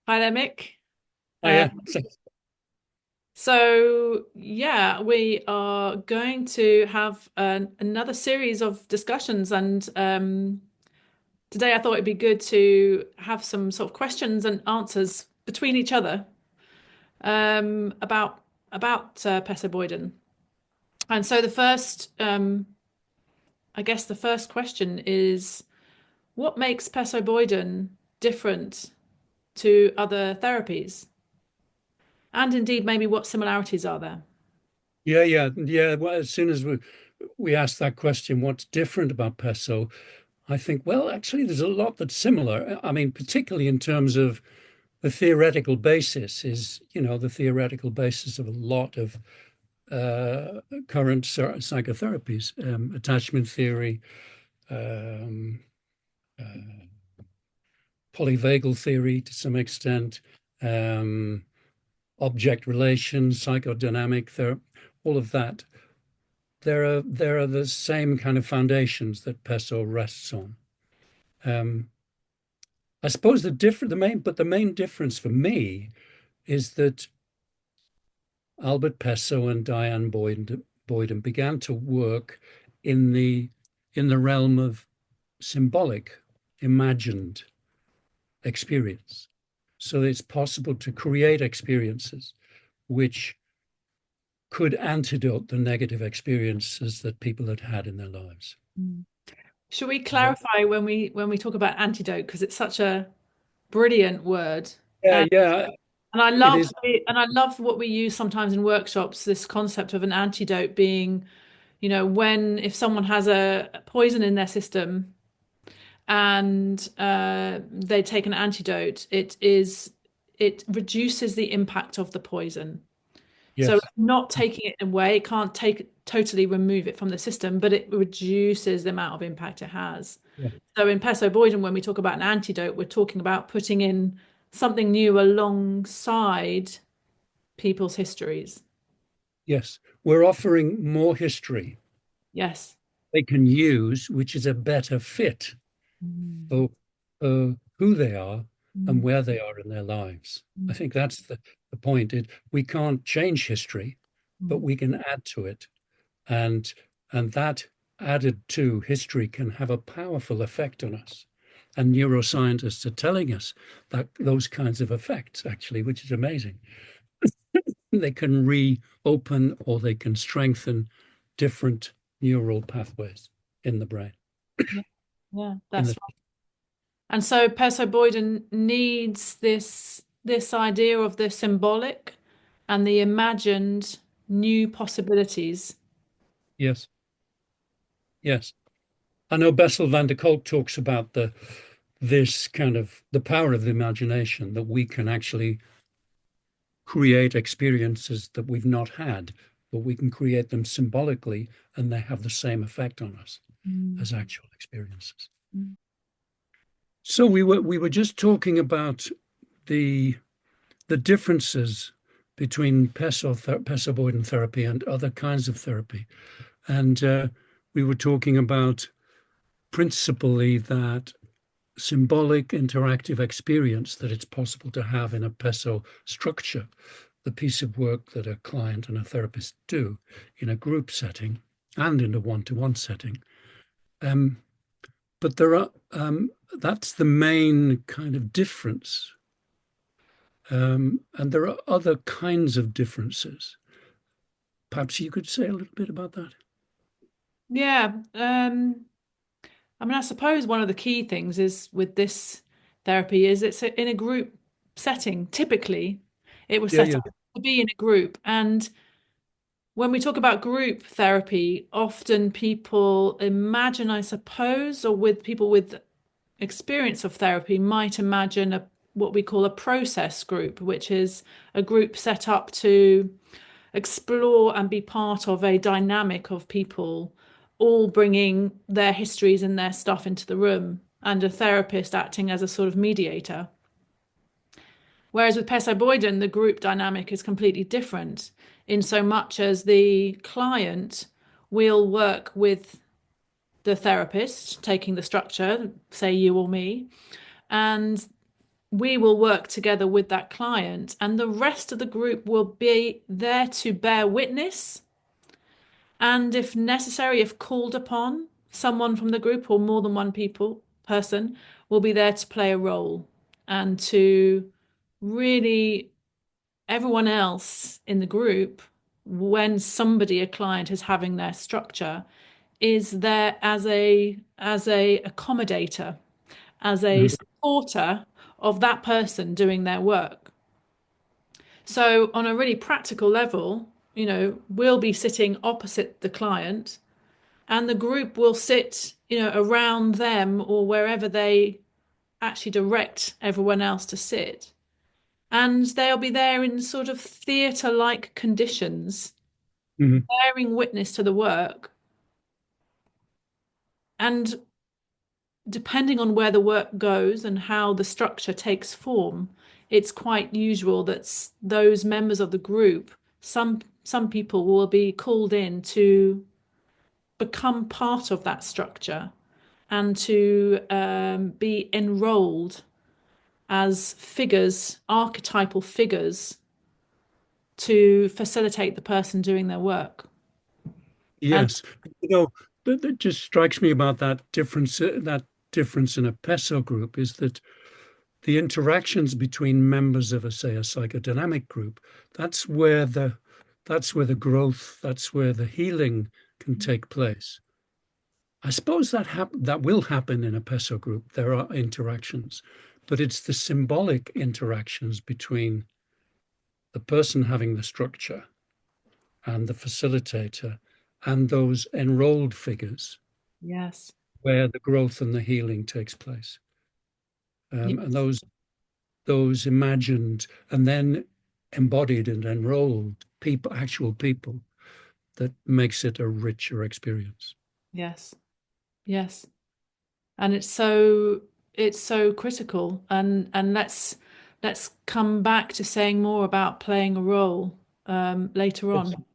Hi there, Mick. Oh Uh, yeah. we are going to have another series of discussions, and today I thought it'd be good to have some sort of questions and answers between each other about Pesso Boyden. And so I guess the first question is, what makes Pesso Boyden different to other therapies? And indeed, maybe what similarities are there? Yeah. Well, as soon as we asked that question, what's different about Pesso? I think, well, actually, there's a lot that's similar. I mean, particularly in terms of the theoretical basis is, the theoretical basis of a lot of current psychotherapies, attachment theory, um, uh, polyvagal theory to some extent, um, object relations, psychodynamic therapy, all of that. There are the same kind of foundations that Pesso rests on. Um, I suppose the main difference for me is that Albert Pesso and Diane Boyden began to work in the realm of symbolic, imagined experience. So it's possible to create experiences which could antidote the negative experiences that people had had in their lives. Mm. Should we Is that- clarify when we talk about antidote because it's such a brilliant word, Yeah, and yeah, and I it love is. and I love what we use sometimes in workshops. This concept of an antidote being, when if someone has a poison in their system and they take an antidote, it reduces the impact of the poison. So it's Yes. not taking it away, it can't totally remove it from the system, but it reduces the amount of impact it has. Yeah. So in Pesso Boyden, when we talk about an antidote, we're talking about putting in something new alongside people's histories. Yes. We're offering more history Yes. they can use, which is a better fit Mm. for who they are and Mm. where they are in their lives. I Mm. think that's the point. We can't change history, but Mm. we can add to it. And that added to history can have a powerful effect on us. And neuroscientists are telling us that those kinds of effects, actually, which is amazing. They can reopen or they can strengthen different neural pathways in the brain. Yeah, yeah, In that's the right. And so Pesso Boyden needs this idea of the symbolic and the imagined new possibilities. Yes, yes. I know Bessel van der Kolk talks about this kind of the power of the imagination that we can actually create experiences that we've not had, but we can create them symbolically and they have the same effect on us Mm. as actual experiences. Mm. So we were just talking about the the differences between Pesso Boyden therapy and other kinds of therapy. And we were talking about principally that symbolic interactive experience that it's possible to have in a Pesso structure, the piece of work that a client and a therapist do in a group setting and in a one-to-one setting. Um, but that's the main kind of difference. And there are other kinds of differences. Perhaps you could say a little bit about that. Yeah. I mean, I suppose one of the key things is with this therapy is in a group setting. Typically, it was Yeah, set yeah, up to be in a group. And when we talk about group therapy, often people imagine, I suppose, or with people with experience of therapy might imagine what we call a process group, which is a group set up to explore and be part of a dynamic of people all bringing their histories and their stuff into the room, and a therapist acting as a sort of mediator. Whereas with Pesso Boyden, the group dynamic is completely different in so much as the client will work with the therapist, taking the structure, say you or me, and we will work together with that client, and the rest of the group will be there to bear witness. And if necessary, if called upon, someone from the group or more than one person will be there to play a role and to really everyone else in the group, when somebody, a client, is having their structure, is there as a accommodator, as a Mhm. supporter of that person doing their work. So on a really practical level, we'll be sitting opposite the client and the group will sit, around them or wherever they actually direct everyone else to sit. And they'll be there in sort of theatre-like conditions, Mhm. bearing witness to the work. And depending on where the work goes and how the structure takes form, it's quite usual that those members of the group, some people will be called in to become part of that structure and to be enrolled as figures, archetypal figures, to facilitate the person doing their work. And Yes. You know, that just strikes me about that difference in a Pesso group is that the interactions between members of say a psychodynamic group, that's where the growth, that's where the healing can take place. I suppose that will happen in a Pesso group. There are interactions, but it's the symbolic interactions between the person having the structure and the facilitator and those enrolled figures yes, where the growth and the healing takes place. And yes, those imagined and then embodied and enrolled people, actual people, that makes it a richer experience. yes, yes. And it's so critical. And let's come back to saying more about playing a role later Yes. on.